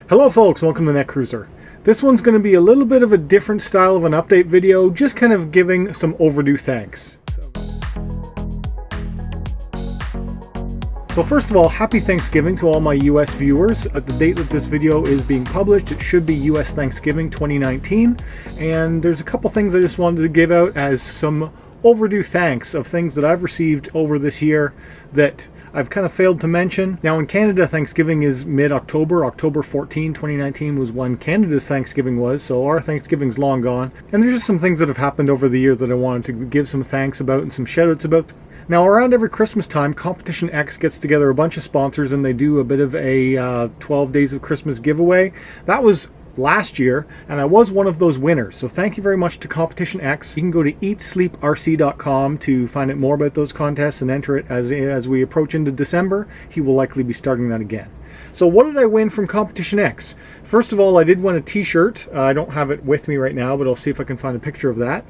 Hello folks, welcome to Netcruzer. This one's going to be a little bit of a different style of an update video, just kind of giving some overdue thanks. So first of all, happy Thanksgiving to all my US viewers. At the date that this video is being published, it should be US Thanksgiving 2019. And there's a couple things I just wanted to give out as some overdue thanks of things that I've received over this year that I've kind of failed to mention. Now in Canada, Thanksgiving is mid-October. October 14, 2019 was when Canada's Thanksgiving was, so our Thanksgiving's long gone. And there's just some things that have happened over the year that I wanted to give some thanks about and some shoutouts about. Now around every Christmas time, Competition X gets together a bunch of sponsors and they do a bit of a 12 Days of Christmas giveaway. That was last year, and I was one of those winners. So thank you very much to Competition X. You can go to eatsleeprc.com to find out more about those contests and enter it as we approach into December. He will likely be starting that again. So what did I win from Competition X? First of all, I did win a t-shirt. I don't have it with me right now, but I'll see if I can find a picture of that.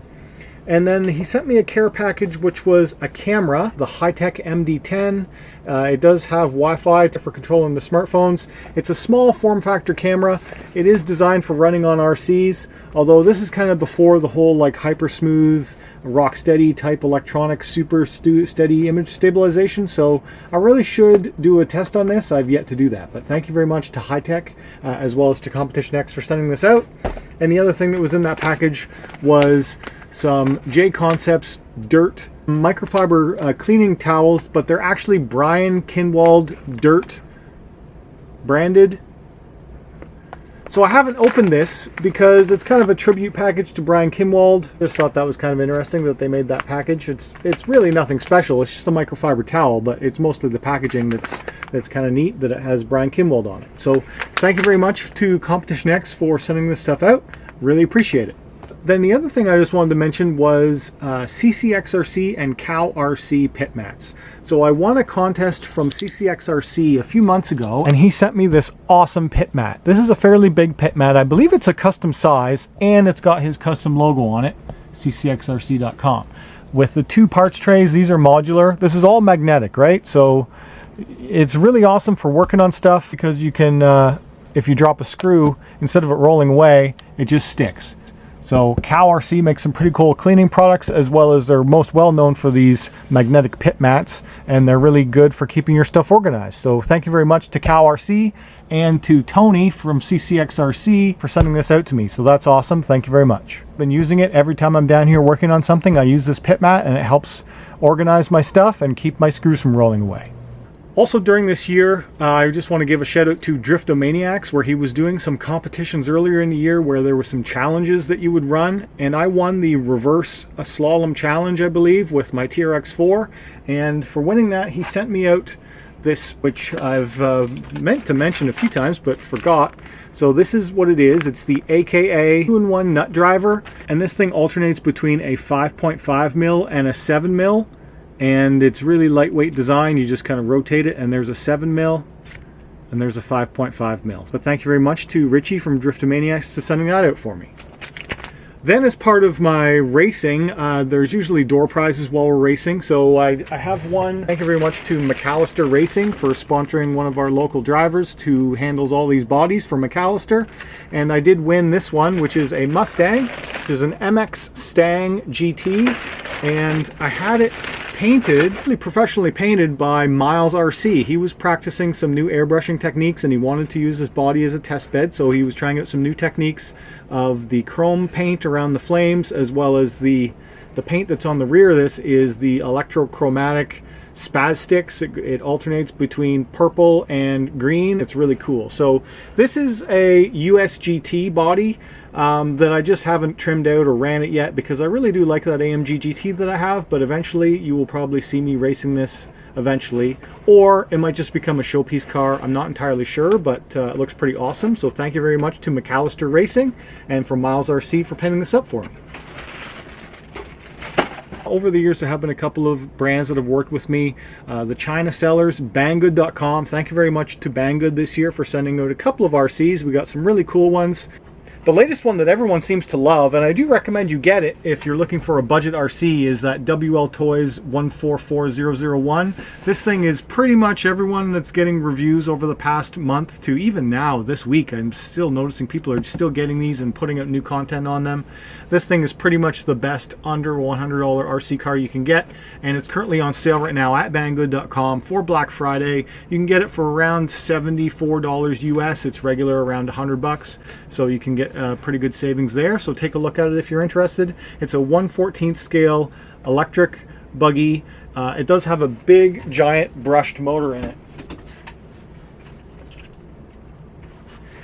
And then he sent me a care package, which was a camera, the Hi-Tech MD10. It does have Wi-Fi for controlling the smartphones. It's a small form factor camera. It is designed for running on RCs, although this is kind of before the whole like hyper smooth, rock steady type electronic super steady image stabilization. So I really should do a test on this. I've yet to do that, but thank you very much to Hi-Tech as well as to Competition X for sending this out. And the other thing that was in that package was some J Concepts Dirt microfiber cleaning towels, but they're actually Brian Kinwald Dirt branded. So I haven't opened this because it's kind of a tribute package to Brian Kinwald. Just thought that was kind of interesting that they made that package. It's really nothing special. It's just a microfiber towel, but it's mostly the packaging that's kind of neat that it has Brian Kinwald on it. So thank you very much to Competition X for sending this stuff out. Really appreciate it. Then the other thing I just wanted to mention was CCXRC and CowRC pit mats. So I won a contest from CCXRC a few months ago, and he sent me this awesome pit mat. This is a fairly big pit mat. I believe it's a custom size, and it's got his custom logo on it, ccxrc.com. With the two parts trays, these are modular. This is all magnetic, right? So it's really awesome for working on stuff because you can, if you drop a screw, instead of it rolling away, it just sticks. So CowRC makes some pretty cool cleaning products, as well as they're most well known for these magnetic pit mats, and they're really good for keeping your stuff organized. So thank you very much to CowRC and to Tony from CCXRC for sending this out to me. So that's awesome. Thank you very much. I've been using it every time I'm down here working on something. I use this pit mat and it helps organize my stuff and keep my screws from rolling away. Also during this year, I just want to give a shout out to Driftomaniacs, where he was doing some competitions earlier in the year where there were some challenges that you would run, and I won the reverse slalom challenge, I believe, with my TRX4. And for winning that, he sent me out this, which I've meant to mention a few times but forgot. So this is what it is. It's the AKA 2-in-1 nut driver, and this thing alternates between a 5.5 mil and a 7 mil. And it's really lightweight design. You just kind of rotate it, and there's a 7 mil and there's a 5.5 mil. But thank you very much to Richie from Driftomaniacs for sending that out for me. Then as part of my racing, there's usually door prizes while we're racing. So I have one. Thank you very much to McAllister Racing for sponsoring one of our local drivers who handles all these bodies for McAllister. And I did win this one, which is a Mustang, which is an MX Stang GT. And I had it painted, really professionally painted by Miles RC. He was practicing some new airbrushing techniques and he wanted to use his body as a test bed, so he was trying out some new techniques of the chrome paint around the flames, as well as the paint that's on the rear of this is the electrochromatic spaz sticks. It alternates between purple and green. It's really cool. So this is a USGT body that I just haven't trimmed out or ran it yet because I really do like that AMG GT that I have, but eventually you will probably see me racing this eventually, or it might just become a showpiece car. I'm not entirely sure, but it looks pretty awesome. So thank you very much to McAllister Racing and from Miles RC for penning this up for me. Over the years, there have been a couple of brands that have worked with me. The China sellers, Banggood.com. Thank you very much to Banggood this year for sending out a couple of RCs. We got some really cool ones. The latest one that everyone seems to love, and I do recommend you get it if you're looking for a budget RC, is that WL Toys 144001. This thing is pretty much everyone that's getting reviews over the past month to even now, this week, I'm still noticing people are still getting these and putting out new content on them. This thing is pretty much the best under $100 RC car you can get, and it's currently on sale right now at banggood.com for Black Friday. You can get it for around $74 US. It's regular around 100 bucks, so you can get pretty good savings there. So take a look at it if you're interested. It's a 1/14 scale electric buggy. It does have a big giant brushed motor in it.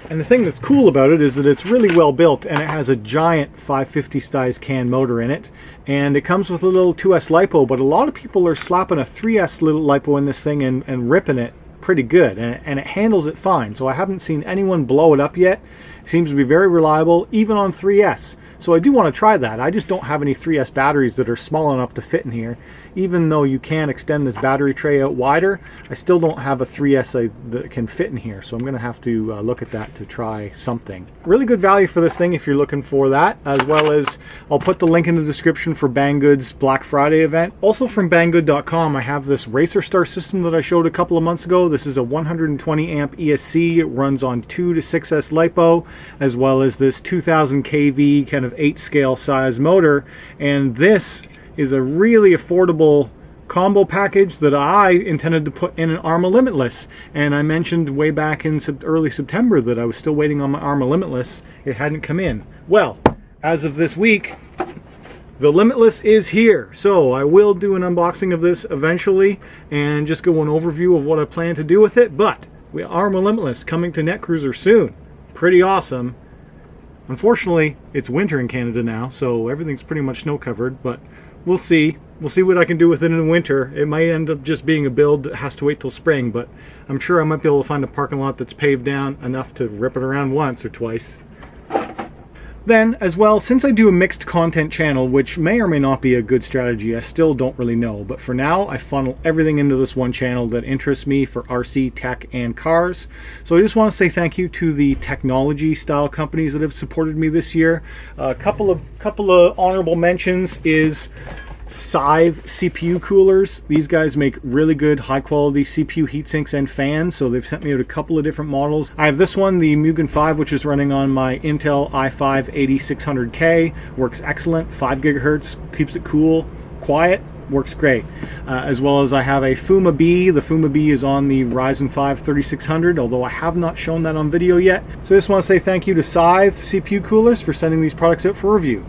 And the thing that's cool about it is that it's really well built, and it has a giant 550 size can motor in it, and it comes with a little 2S lipo, but a lot of people are slapping a 3S little lipo in this thing and ripping it pretty good, and it handles it fine. So I haven't seen anyone blow it up yet. It seems to be very reliable even on 3S. So I do want to try that. I just don't have any 3S batteries that are small enough to fit in here. Even though you can extend this battery tray out wider, I still don't have a 3S that can fit in here. So I'm going to have to look at that to try something. Really good value for this thing if you're looking for that, as well as I'll put the link in the description for Banggood's Black Friday event. Also from banggood.com, I have this Racer Star system that I showed a couple of months ago. This is a 120 amp ESC. It runs on 2 to 6S LiPo, as well as this 2000 kV kind of 8 scale size motor, and this is a really affordable combo package that I intended to put in an Arma Limitless. And I mentioned way back in early September that I was still waiting on my Arma Limitless. It hadn't come in. Well, as of this week, the Limitless is here. So I will do an unboxing of this eventually and just go an overview of what I plan to do with it. But we Arma Limitless coming to Netcruzer soon. Pretty awesome. Unfortunately, it's winter in Canada now, so everything's pretty much snow covered, but we'll see. We'll see what I can do with it in the winter. It might end up just being a build that has to wait till spring, but I'm sure I might be able to find a parking lot that's paved down enough to rip it around once or twice. Then, as well, since I do a mixed content channel, which may or may not be a good strategy, I still don't really know. But for now, I funnel everything into this one channel that interests me for RC, tech, and cars. So I just want to say thank you to the technology style companies that have supported me this year. A couple of honorable mentions is Sive CPU coolers. These guys make really good high quality CPU heatsinks and fans, so they've sent me out a couple of different models. I have this one, the Mugen 5, which is running on my Intel i5-8600K. Works excellent, 5 gigahertz, keeps it cool, quiet, works great. As well as I have a Fuma B. The Fuma B is on the Ryzen 5 3600, although I have not shown that on video yet. So I just want to say thank you to Sive CPU coolers for sending these products out for review.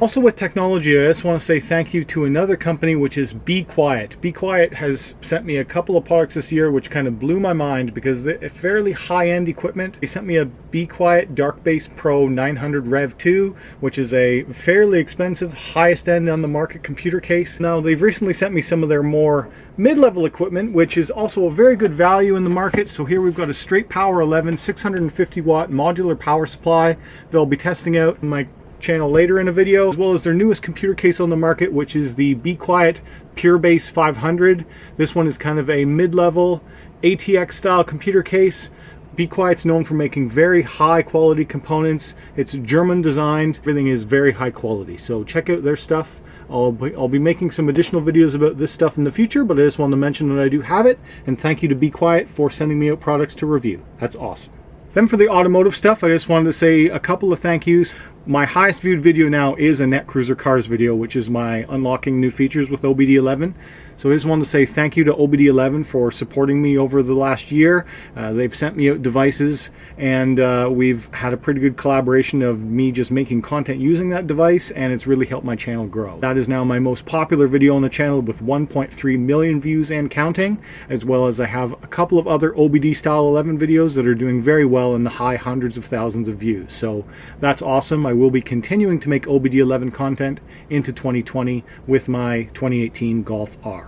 Also with technology, I just want to say thank you to another company, which is Be Quiet. Be Quiet has sent me a couple of products this year which kind of blew my mind because they're fairly high-end equipment. They sent me a Be Quiet Darkbase Pro 900 Rev 2, which is a fairly expensive, highest end on the market computer case. Now, they've recently sent me some of their more mid-level equipment, which is also a very good value in the market. So here we've got a straight power 11 650 watt modular power supply that I'll be testing out in my channel later in a video, as well as their newest computer case on the market, which is the Be Quiet PureBase 500. This one is kind of a mid-level ATX style computer case. Be Quiet's known for making very high quality components. It's German designed. Everything is very high quality, so check out their stuff. I'll be making some additional videos about this stuff in the future, but I just wanted to mention that I do have it, and thank you to Be Quiet for sending me out products to review. That's awesome. Then for the automotive stuff, I just wanted to say a couple of thank yous. My highest viewed video now is a Netcruzer Cars video, which is my unlocking new features with OBD11. So I just wanted to say thank you to OBD11 for supporting me over the last year. They've sent me out devices, and we've had a pretty good collaboration of me just making content using that device, and it's really helped my channel grow. That is now my most popular video on the channel with 1.3 million views and counting, as well as I have a couple of other OBD style 11 videos that are doing very well in the high hundreds of thousands of views. So that's awesome. I will be continuing to make OBD11 content into 2020 with my 2018 Golf R.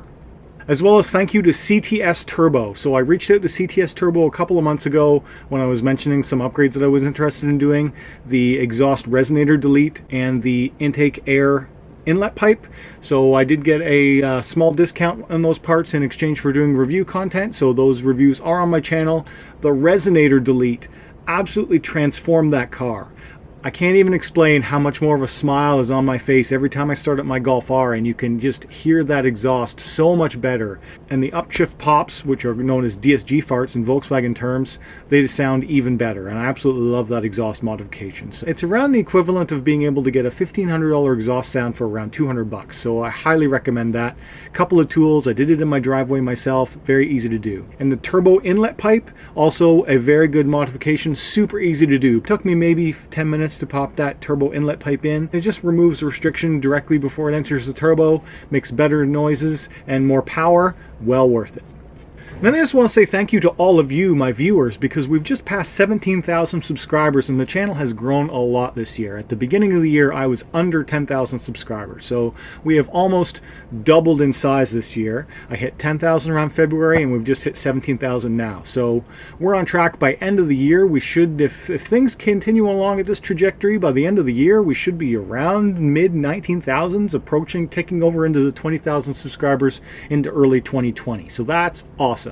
As well as thank you to CTS Turbo. So I reached out to CTS Turbo a couple of months ago when I was mentioning some upgrades that I was interested in doing, the exhaust resonator delete and the intake air inlet pipe. So I did get a small discount on those parts in exchange for doing review content. So those reviews are on my channel. The resonator delete absolutely transformed that car. I can't even explain how much more of a smile is on my face every time I start up my Golf R, and you can just hear that exhaust so much better. And the upshift pops, which are known as DSG farts in Volkswagen terms, they just sound even better, and I absolutely love that exhaust modification. So it's around the equivalent of being able to get a $1,500 exhaust sound for around 200 bucks, so I highly recommend that. Couple of tools, I did it in my driveway myself, very easy to do. And the turbo inlet pipe, also a very good modification, super easy to do. It took me maybe 10 minutes to pop that turbo inlet pipe in. It just removes the restriction directly before it enters the turbo, makes better noises and more power, well worth it. And then I just want to say thank you to all of you, my viewers, because we've just passed 17,000 subscribers and the channel has grown a lot this year. At the beginning of the year, I was under 10,000 subscribers. So we have almost doubled in size this year. I hit 10,000 around February and we've just hit 17,000 now. So we're on track. By end of the year, we should, if things continue along at this trajectory, by the end of the year, we should be around mid 19,000s, approaching, ticking over into the 20,000 subscribers into early 2020. So that's awesome.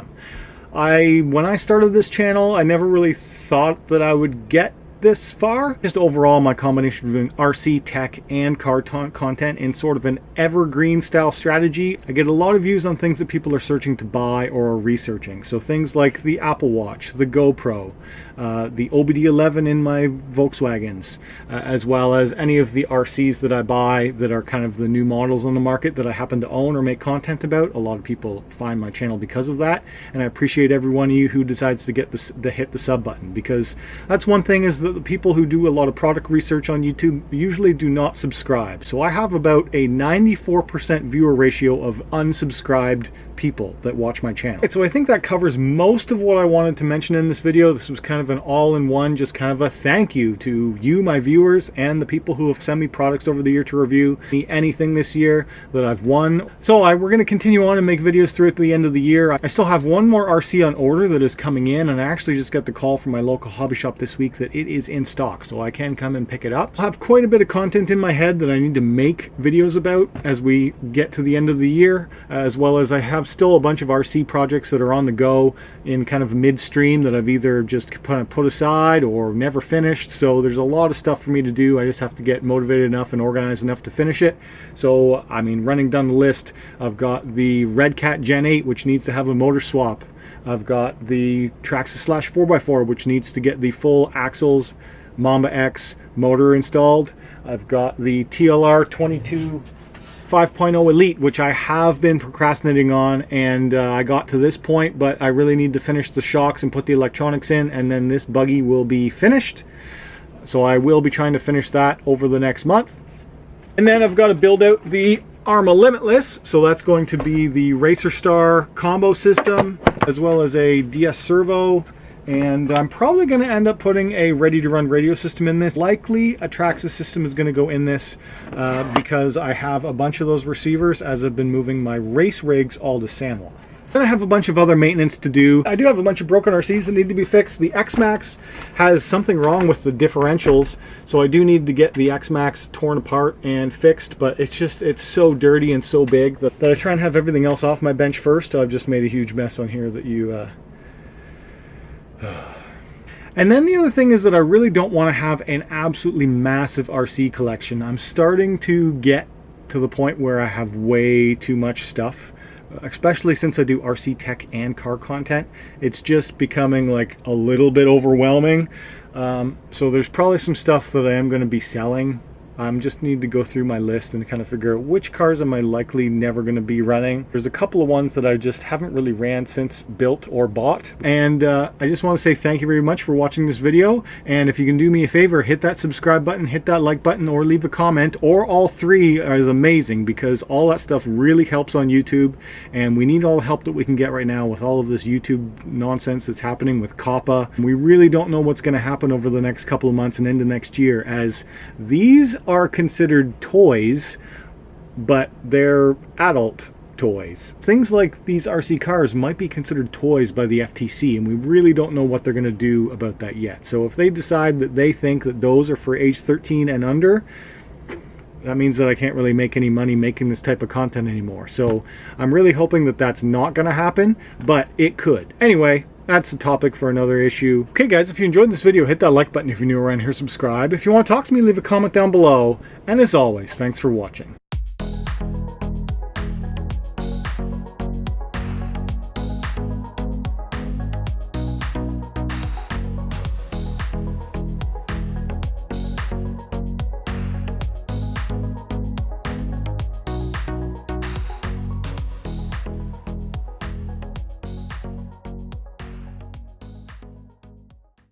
When I started this channel, I never really thought that I would get this far. Just overall, my combination of doing RC, tech, and car content in sort of an evergreen style strategy, I get a lot of views on things that people are searching to buy or are researching. So things like the Apple Watch, the GoPro, the OBD11 in my Volkswagens, as well as any of the RCs that I buy that are kind of the new models on the market that I happen to own or make content about. A lot of people find my channel because of that, and I appreciate every one of you who decides to hit the sub button, because that's one thing, is that the people who do a lot of product research on YouTube usually do not subscribe. So I have about a 94% viewer ratio of unsubscribed people that watch my channel. So I think that covers most of what I wanted to mention in this video. This was kind of an all-in-one, just kind of a thank you to you, my viewers, and the people who have sent me products over the year to review, anything this year that I've won. So we're going to continue on and make videos throughout the end of the year. I still have one more RC on order that is coming in, and I actually just got the call from my local hobby shop this week that it is in stock, so I can come and pick it up. I have quite a bit of content in my head that I need to make videos about as we get to the end of the year, as well as I have still a bunch of RC projects that are on the go in kind of midstream that I've either just put aside or never finished. So there's a lot of stuff for me to do. I just have to get motivated enough and organized enough to finish it. So I mean, running down the list, I've got the Red Cat Gen 8, which needs to have a motor swap. I've got the Traxxas Slash 4x4, which needs to get the full axles Mamba X motor installed. I've got the TLR 22 5.0 Elite, which I have been procrastinating on, and I got to this point, but I really need to finish the shocks and put the electronics in, and then this buggy will be finished. So I will be trying to finish that over the next month. And then I've got to build out the Arma Limitless, so that's going to be the Racer Star combo system, as well as a DS servo. And I'm probably going to end up putting a ready-to-run radio system in this. Likely a Traxxas system is going to go in this because I have a bunch of those receivers as I've been moving my race rigs all to San Juan. Then I have a bunch of other maintenance to do. I do have a bunch of broken RCs that need to be fixed. The X-Max has something wrong with the differentials, so I do need to get the X-Max torn apart and fixed, but it's so dirty and so big that I try and have everything else off my bench first. I've just made a huge mess on here that you... And then the other thing is that I really don't want to have an absolutely massive RC collection. I'm starting to get to the point where I have way too much stuff, especially since I do RC tech and car content. It's just becoming like a little bit overwhelming. So there's probably some stuff that I am going to be selling. I just need to go through my list and kind of figure out which cars am I likely never going to be running. There's a couple of ones that I just haven't really ran since built or bought. And I just want to say thank you very much for watching this video. And if you can do me a favor, hit that subscribe button, hit that like button, or leave a comment, or all three is amazing, because all that stuff really helps on YouTube. And we need all the help that we can get right now with all of this YouTube nonsense that's happening with COPPA. We really don't know what's going to happen over the next couple of months and into next year, as these are considered toys, but they're adult toys. Things like these RC cars might be considered toys by the FTC, and we really don't know what they're going to do about that yet. So if they decide that they think that those are for age 13 and under, that means that I can't really make any money making this type of content anymore. So I'm really hoping that that's not going to happen, but it could. Anyway, That's a topic for another issue. Okay guys, if you enjoyed this video, hit that like button. If you're new around here, subscribe. If you want to talk to me, leave a comment down below. And as always, thanks for watching.